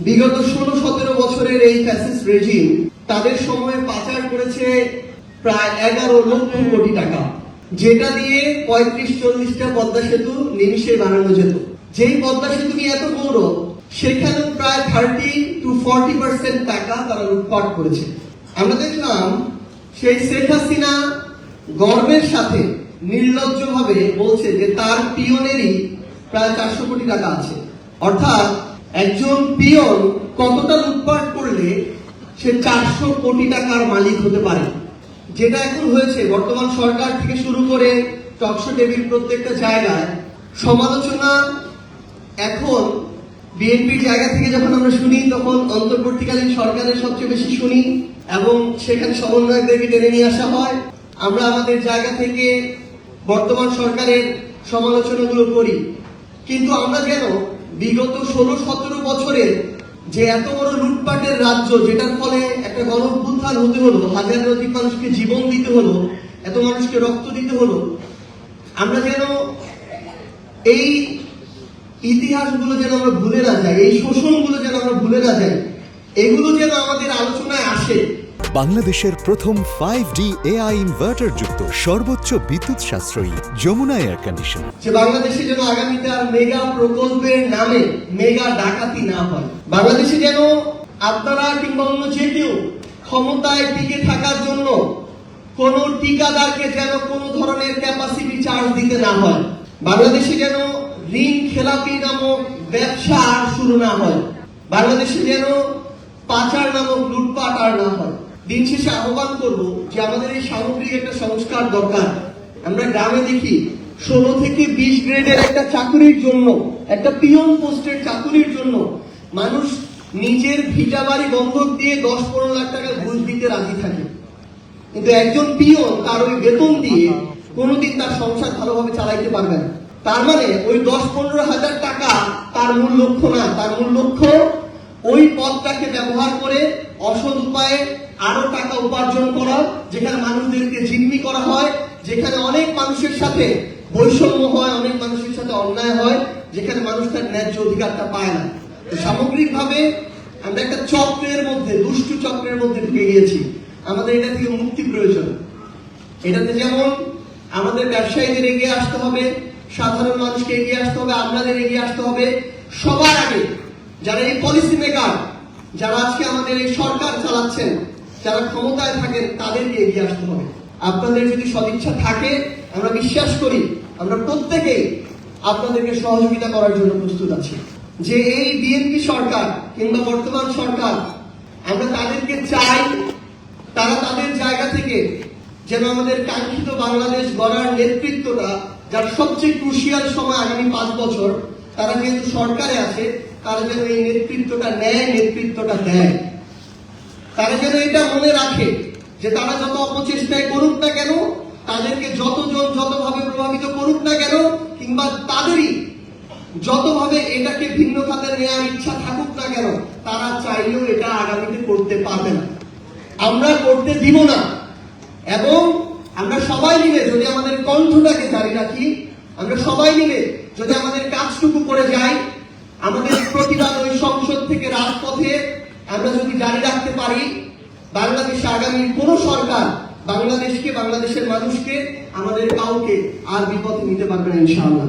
বিগত 16-17 বছরের এই ফ্যাসিস্ট রেজিম তাদের সময়ে পাচার করেছে প্রায় 11 লক্ষ কোটি টাকা, যেটা দিয়ে 35-40টা পদ্মা সেতু নিমিষে বানানো যেত। যেই পদ্মা সেতু নিয়ে এত গৌরব, সেখানে প্রায় 30-40% টাকা তারা লুটপাট করেছে। আমরা দেখলাম সেই শেখ হাসিনা গর্বের সাথে নির্লজ্জভাবে বলছে যে তার পিয়নেরই প্রায় 400 কোটি টাকা আছে। অর্থাৎ একজন পিয়ন কতটা লুটপাট করলে সে 400 কোটি টাকার মালিক হতে পারে। যেটা এখন হয়েছে, বর্তমান সরকার থেকে শুরু করে টকশো টেবিল প্রত্যেকটা জায়গায় সমালোচনা এখন বিএনপির জায়গা থেকে যখন আমরা শুনি, তখন অন্তর্বর্তীকালীন সরকারের সবচেয়ে বেশি শুনি এবং সেখানে সমন্বয়কদেরকে টেনে নিয়ে আসা হয়। আমরা আমাদের জায়গা থেকে বর্তমান সরকারের সমালোচনাগুলো করি, কিন্তু আমরা যেন বিগত 16-17 বছরের যে এত বড় লুটপাটের রাজ্য, যেটার ফলে একটা গণঅভ্যুত্থান হতে হলো, হাজারের অধিক মানুষকে জীবন দিতে হলো, এত মানুষকে রক্ত দিতে হলো, আমরা যেন এই ইতিহাসগুলো যেন আমরা ভুলে না যাই, এই শোষণগুলো যেন আমরা ভুলে না যাই, এগুলো যেন আমাদের আলোচনায় আসে। বাংলাদেশের প্রথম 5D AI ইনভার্টার যুক্ত সর্বোচ্চ বিদ্যুৎ সাশ্রয়ী যমুনা এয়ার কন্ডিশন। যে বাংলাদেশে যেন আগামীতে আর মেগা প্রকল্পের নামে মেগা ডাকাতি না হয়। বাংলাদেশে যেন আপনারা কিংবা অন্য যে কেউ ক্ষমতায় টিকে থাকার জন্য কোন ঠিকাদারকে যেন কোনো ধরনের ক্যাপাসিটি চার্জ দিতে না হয়। বাংলাদেশে যেন ঋণ খেলাপি নামক ব্যবসা আর শুরু না হয়। বাংলাদেশে যেন পাচার নামক লুটপাট আর না হয়। দিন শেষে আহ্বান করবো যে আমাদের এই সামগ্রিক একটা সংস্কার দরকার। আমরা গ্রামে দেখি 16 থেকে 20 গ্রেডের একটা চাকুরির জন্য, একটা পিয়ন পোস্টের চাকুরির জন্য মানুষ নিজের ভিটা বাড়ি বন্ধক দিয়ে 10-15 লাখ টাকা ঘুষ দিতে রাজি থাকে, কিন্তু একজন পিয়ন তার ওই বেতন দিয়ে কোনোদিন তার সংসার ভালোভাবে চালাইতে পারবে না। তার মানে ওই 10-15 হাজার টাকা তার মূল লক্ষ্য না। তার মূল লক্ষ্য ওই পদটাকে ব্যবহার করে অসৎ উপায়ে আরো টাকা উপার্জন করা, যেখানে মানুষদেরকে জিম্মি করা হয়, যেখানে অনেক মানুষের সাথে বৈষম্য হয়, অনেক মানুষের সাথে অন্যায় হয়, যেখানে মানুষ তার ন্যায্য অধিকারটা পায় না। তো সামগ্রিকভাবে আমরা একটা চক্রের মধ্যে, দুষ্টু চক্রের মধ্যে ঢুকে গিয়েছি। আমাদের এটা থেকে মুক্তি প্রয়োজন। এটাতে যেমন আমাদের ব্যবসায়ীদের এগিয়ে আসতে হবে, সাধারণ মানুষকে এগিয়ে আসতে হবে, আপনাদের এগিয়ে আসতে হবে। সবার আগে যারা এই পলিসি মেকার, যারা আজকে আমাদের এই সরকার চালাচ্ছেন, যারা ক্ষমতায় থাকেন, তাদেরকে এগিয়ে আসতে হবে। আপনাদের যদি সদিচ্ছা থাকে, আমরা বিশ্বাস করি আমরা প্রত্যেকেই আপনাদেরকে সহযোগিতা করার জন্য প্রস্তুত আছি। যে এই বিএনপি সরকার কিংবা বর্তমান সরকার, আমরা তাদেরকে চাই তারা তাদের জায়গা থেকে যেন আমাদের কাঙ্ক্ষিত বাংলাদেশ গড়ার নেতৃত্বটা, যার সবচেয়ে ক্রুশিয়াল সময় আগামী 5 বছর, তারা যেহেতু সরকারে আছে, তারা যেন এই নেতৃত্বটা নেয়, নেতৃত্বটা দেয়। তারা যেন এটা মনে রাখে যে তারা যত অপচেষ্টায় করুক না কেন, তাদেরকে যতজন যতভাবে প্রভাবিত করুক না কেন, কিংবা তাদেরই যতভাবে এটাকে ভিন্ন খাতে নেওয়ার ইচ্ছা থাকুক না কেন, তারা চাইলেও এটা আগামীতে করতে পারবে না। আমরা করতে দিব না। এবং আমরা সবাই মিলে যদি আমাদের কণ্ঠটাকে জারি রাখি, আমরা সবাই মিলে যদি আমাদের কাজটুকু করে যাই, আমাদের প্রতিবাদ ওই সংসদ থেকে রাজপথে আমরা যদি জারি রাখতে পারি, বাংলাদেশে আগামীর কোন সরকার বাংলাদেশকে, বাংলাদেশের মানুষকে, আমাদের কাউকে আর বিপথে নিতে পারবে না ইনশাআল্লাহ।